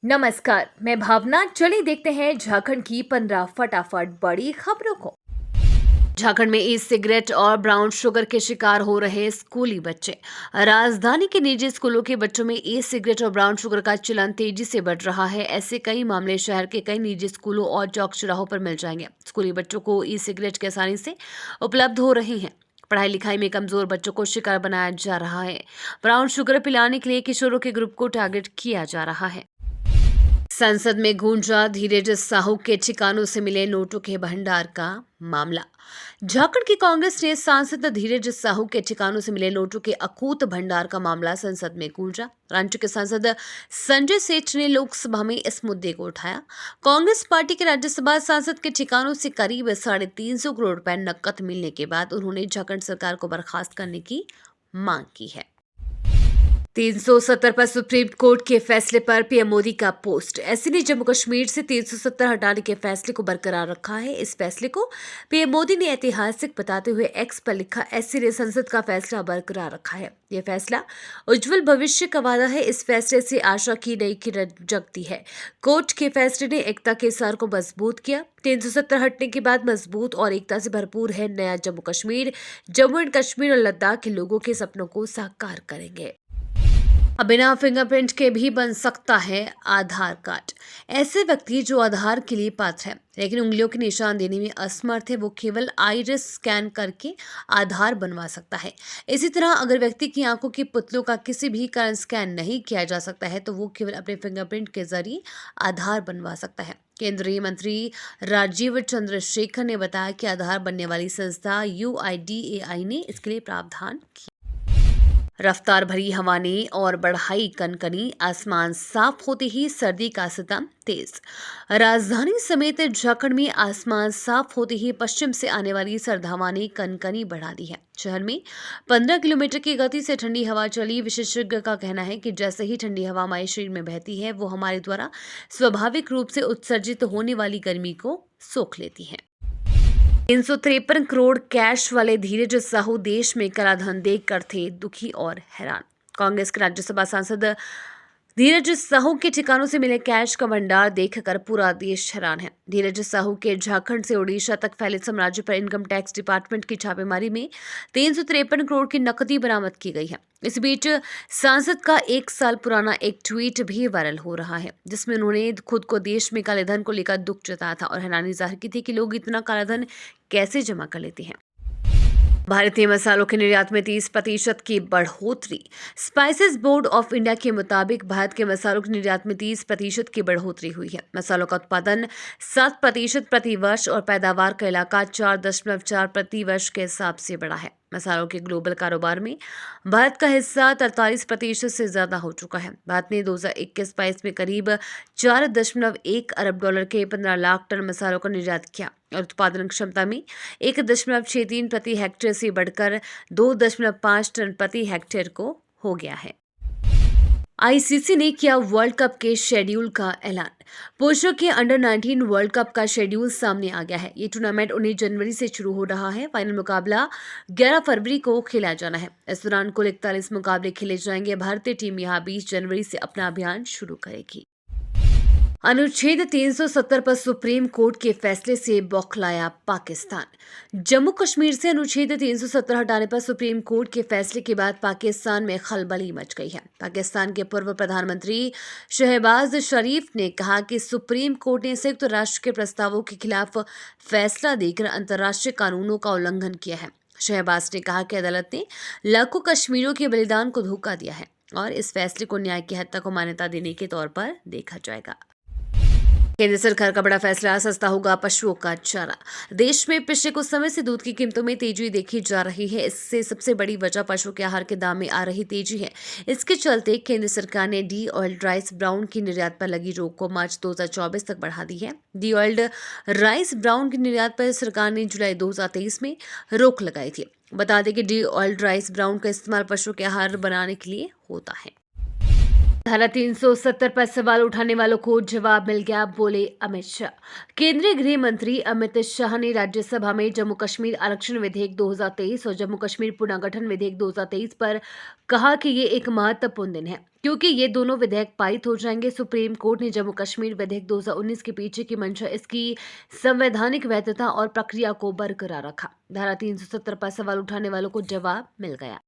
नमस्कार, मैं भावना। चलिए देखते हैं झारखंड की 15 फटाफट बड़ी खबरों को। झारखंड में ई सिगरेट और ब्राउन शुगर के शिकार हो रहे स्कूली बच्चे। राजधानी के निजी स्कूलों के बच्चों में ई सिगरेट और ब्राउन शुगर का चलन तेजी से बढ़ रहा है। ऐसे कई मामले शहर के कई निजी स्कूलों और चौक चौराहों पर मिल जाएंगे। स्कूली बच्चों को ई सिगरेट के आसानी से उपलब्ध हो रही हैं। पढ़ाई लिखाई में कमजोर बच्चों को शिकार बनाया जा रहा है। ब्राउन शुगर पिलाने के लिए किशोरों के ग्रुप को टारगेट किया जा रहा है। संसद में गूंजा धीरज साहू के ठिकानों से मिले नोटों के भंडार का मामला। झारखंड की कांग्रेस ने सांसद धीरज साहू के ठिकानों से मिले नोटों के अकूत भंडार का मामला संसद में गूंजा। राज्य के सांसद संजय सेठ ने लोकसभा में इस मुद्दे को उठाया। कांग्रेस पार्टी के राज्यसभा सांसद के ठिकानों से करीब 350 करोड़ रुपए नकद मिलने के बाद उन्होंने झारखंड सरकार को बर्खास्त करने की मांग की है। 370 पर सुप्रीम कोर्ट के फैसले पर पीएम मोदी का पोस्ट। एससी ने जम्मू कश्मीर से 370 हटाने के फैसले को बरकरार रखा है। इस फैसले को पीएम मोदी ने ऐतिहासिक बताते हुए एक्स पर लिखा, एससी ने संसद का फैसला बरकरार रखा है। यह फैसला उज्जवल भविष्य का वादा है। इस फैसले से आशा की नई किरण जगती है। कोर्ट के फैसले ने एकता के सार को मजबूत किया। 370 हटने के बाद मजबूत और एकता से भरपूर है नया जम्मू कश्मीर। जम्मू एंड कश्मीर और लद्दाख के लोगों के सपनों को साकार करेंगे। अब बिना फिंगरप्रिंट के भी बन सकता है आधार कार्ड। ऐसे व्यक्ति जो आधार के लिए पात्र है लेकिन उंगलियों के निशान देने में असमर्थ है, वो केवल आइरिस स्कैन करके आधार बनवा सकता है। इसी तरह अगर व्यक्ति की आंखों की पुतलों का किसी भी कारण स्कैन नहीं किया जा सकता है तो वो केवल अपने फिंगरप्रिंट के जरिए आधार बनवा सकता है। केंद्रीय मंत्री राजीव चंद्रशेखर ने बताया कि आधार बनने वाली संस्था UIDAI ने इसके लिए प्रावधान किया। रफ्तार भरी हवा ने और बढ़ाई कनकनी। आसमान साफ होते ही सर्दी का सितम तेज। राजधानी समेत झारखंड में आसमान साफ होते ही पश्चिम से आने वाली सर्द हवा ने कनकनी बढ़ा दी है। शहर में 15 किलोमीटर की गति से ठंडी हवा चली। विशेषज्ञ का कहना है कि जैसे ही ठंडी हवा हमारे शरीर में बहती है वो हमारे द्वारा स्वाभाविक रूप से उत्सर्जित होने वाली गर्मी को सोख लेती है। 353 करोड़ कैश वाले धीरज साहू देश में कराधान देखकर थे दुखी और हैरान। कांग्रेस के राज्यसभा सांसद धीरज साहू के ठिकानों से मिले कैश का भंडार देखकर पूरा देश हैरान है। धीरज साहू के झारखंड से उड़ीसा तक फैले साम्राज्य पर इनकम टैक्स डिपार्टमेंट की छापेमारी में 353 करोड़ की नकदी बरामद की गई है। इस बीच सांसद का 1 साल पुराना एक ट्वीट भी वायरल हो रहा है जिसमें उन्होंने खुद को देश में कालेधन को लेकर दुख जताया था और हैरानी जाहिर की थी कि लोग इतना कालाधन कैसे जमा कर लेते हैं। भारतीय मसालों के निर्यात में 30% की बढ़ोतरी। स्पाइसेस बोर्ड ऑफ इंडिया के मुताबिक भारत के मसालों के निर्यात में 30% की बढ़ोतरी हुई है। मसालों का उत्पादन 7% प्रति वर्ष और पैदावार का इलाका 4.4 प्रति वर्ष के हिसाब से बढ़ा है। मसालों के ग्लोबल कारोबार में भारत का हिस्सा 43% से ज्यादा हो चुका है। भारत ने 2021-22 में करीब 4.1 अरब डॉलर के 15 लाख टन मसालों का निर्यात किया और उत्पादन क्षमता में 1.63 प्रति हेक्टेयर से बढ़कर 2.5 टन प्रति हेक्टेयर को हो गया है। आईसीसी ने किया वर्ल्ड कप के शेड्यूल का ऐलान। पुरुषों के अंडर 19 वर्ल्ड कप का शेड्यूल सामने आ गया है। ये टूर्नामेंट 19 जनवरी से शुरू हो रहा है। फाइनल मुकाबला 11 फरवरी को खेला जाना है। इस दौरान कुल 41 मुकाबले खेले जाएंगे। भारतीय टीम यहां 20 जनवरी से अपना अभियान शुरू करेगी। अनुच्छेद 370 पर सुप्रीम कोर्ट के फैसले से बौखलाया पाकिस्तान। जम्मू कश्मीर से अनुच्छेद 370 हटाने पर सुप्रीम कोर्ट के फैसले के बाद पाकिस्तान में खलबली मच गई है। पाकिस्तान के पूर्व प्रधानमंत्री शहबाज शरीफ ने कहा कि सुप्रीम कोर्ट ने संयुक्त राष्ट्र के प्रस्तावों के खिलाफ फैसला देकर अंतर्राष्ट्रीय कानूनों का उल्लंघन किया है। शहबाज ने कहा कि अदालत ने लाखों कश्मीरियों के बलिदान को धोखा दिया है और इस फैसले को न्याय की हत्या को मान्यता देने के तौर पर देखा जाएगा। केंद्र सरकार का बड़ा फैसला, सस्ता होगा पशुओं का चारा। देश में पिछले कुछ समय से दूध की कीमतों में तेजी देखी जा रही है। इससे सबसे बड़ी वजह पशुओं के आहार के दाम में आ रही तेजी है। इसके चलते केंद्र सरकार ने डी ऑयल्ड राइस ब्राउन की निर्यात पर लगी रोक को मार्च 2024 तक बढ़ा दी है। डी ऑयल्ड राइस ब्राउन की निर्यात पर सरकार ने जुलाई 2023 में रोक लगाई थी। बता दें कि डी ऑयल्ड राइस ब्राउन का इस्तेमाल पशुओं के आहार बनाने के लिए होता है। धारा 370 पर सवाल उठाने वालों को जवाब मिल गया, बोले अमित शाह। केंद्रीय गृह मंत्री अमित शाह ने राज्यसभा में जम्मू कश्मीर आरक्षण विधेयक 2023 और जम्मू कश्मीर पुनर्गठन विधेयक 2023 पर कहा कि ये एक महत्वपूर्ण दिन है। क्योंकि ये दोनों विधेयक पारित हो जाएंगे। सुप्रीम कोर्ट ने जम्मू कश्मीर विधेयक 2019 के पीछे की मंशा, इसकी संवैधानिक वैधता और प्रक्रिया को बरकरार रखा। धारा 370 पर सवाल उठाने वालों को जवाब मिल गया।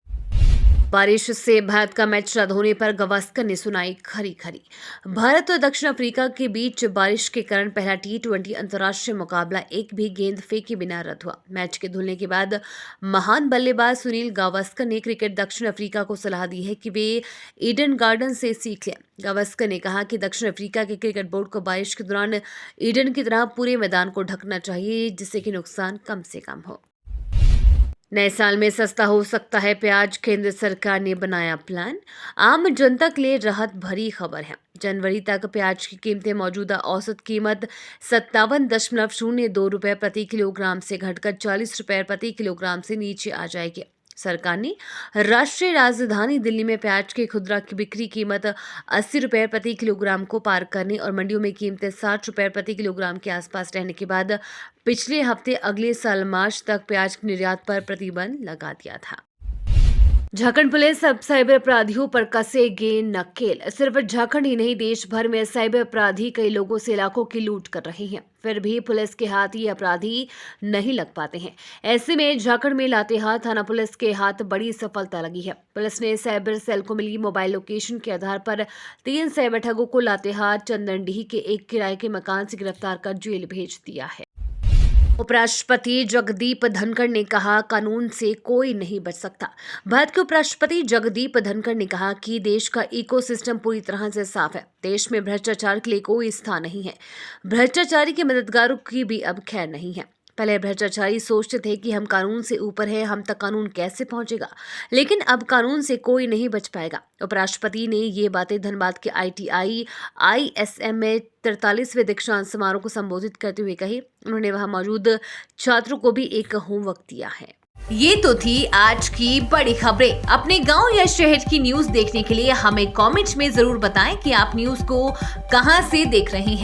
बारिश से भारत का मैच रद्द होने पर गावस्कर ने सुनाई खरी खरी। भारत और दक्षिण अफ्रीका के बीच बारिश के कारण पहला T20 अंतर्राष्ट्रीय मुकाबला एक भी गेंद फेंके बिना रद्द हुआ। मैच के धुलने के बाद महान बल्लेबाज सुनील गावस्कर ने क्रिकेट दक्षिण अफ्रीका को सलाह दी है कि वे ईडन गार्डन से सीख लें। गावस्कर ने कहा कि दक्षिण अफ्रीका के क्रिकेट बोर्ड को बारिश के दौरान ईडन की तरह पूरे मैदान को ढकना चाहिए, जिससे कि नुकसान कम से कम हो। नए साल में सस्ता हो सकता है प्याज, केंद्र सरकार ने बनाया प्लान। आम जनता के लिए राहत भरी खबर है। जनवरी तक प्याज की कीमतें मौजूदा औसत कीमत 57.02 रुपये प्रति किलोग्राम से घटकर 40 रुपये प्रति किलोग्राम से नीचे आ जाएगी। सरकार ने राष्ट्रीय राजधानी दिल्ली में प्याज की खुदरा की बिक्री कीमत 80 रुपये प्रति किलोग्राम को पार करने और मंडियों में कीमतें 60 रुपये प्रति किलोग्राम के आसपास रहने के बाद पिछले हफ्ते अगले साल मार्च तक प्याज के निर्यात पर प्रतिबंध लगा दिया था। झारखंड पुलिस अब साइबर अपराधियों पर कसेगी नकेल। सिर्फ झारखंड ही नहीं, देश भर में साइबर अपराधी कई लोगों से लाखों की लूट कर रहे हैं, फिर भी पुलिस के हाथ ये अपराधी नहीं लग पाते हैं। ऐसे में झारखंड में लातेहार थाना पुलिस के हाथ बड़ी सफलता लगी है। पुलिस ने साइबर सेल को मिली मोबाइल लोकेशन के आधार पर 3 साइबर ठगों को लातेहार चंदनडीह के एक किराए के मकान से गिरफ्तार कर जेल भेज दिया है। उपराष्ट्रपति जगदीप धनखड़ ने कहा, कानून से कोई नहीं बच सकता। भारत के उपराष्ट्रपति जगदीप धनखड़ ने कहा कि देश का इकोसिस्टम पूरी तरह से साफ है। देश में भ्रष्टाचार के लिए कोई स्थान नहीं है। भ्रष्टाचारी के मददगारों की भी अब खैर नहीं है। पहले भ्रष्टाचारी सोचते थे कि हम कानून से ऊपर हैं, हम तक कानून कैसे पहुंचेगा, लेकिन अब कानून से कोई नहीं बच पाएगा। उपराष्ट्रपति ने ये बातें धनबाद के ITI ISM में 43वें दीक्षांत समारोह को संबोधित करते हुए कही। उन्होंने वहां मौजूद छात्रों को भी एक होमवर्क दिया है। ये तो थी आज की बड़ी खबरें। अपने गांव या शहर की न्यूज देखने के लिए हमें कमेंट में जरूर बताएं कि आप न्यूज को कहां से देख रहे हैं।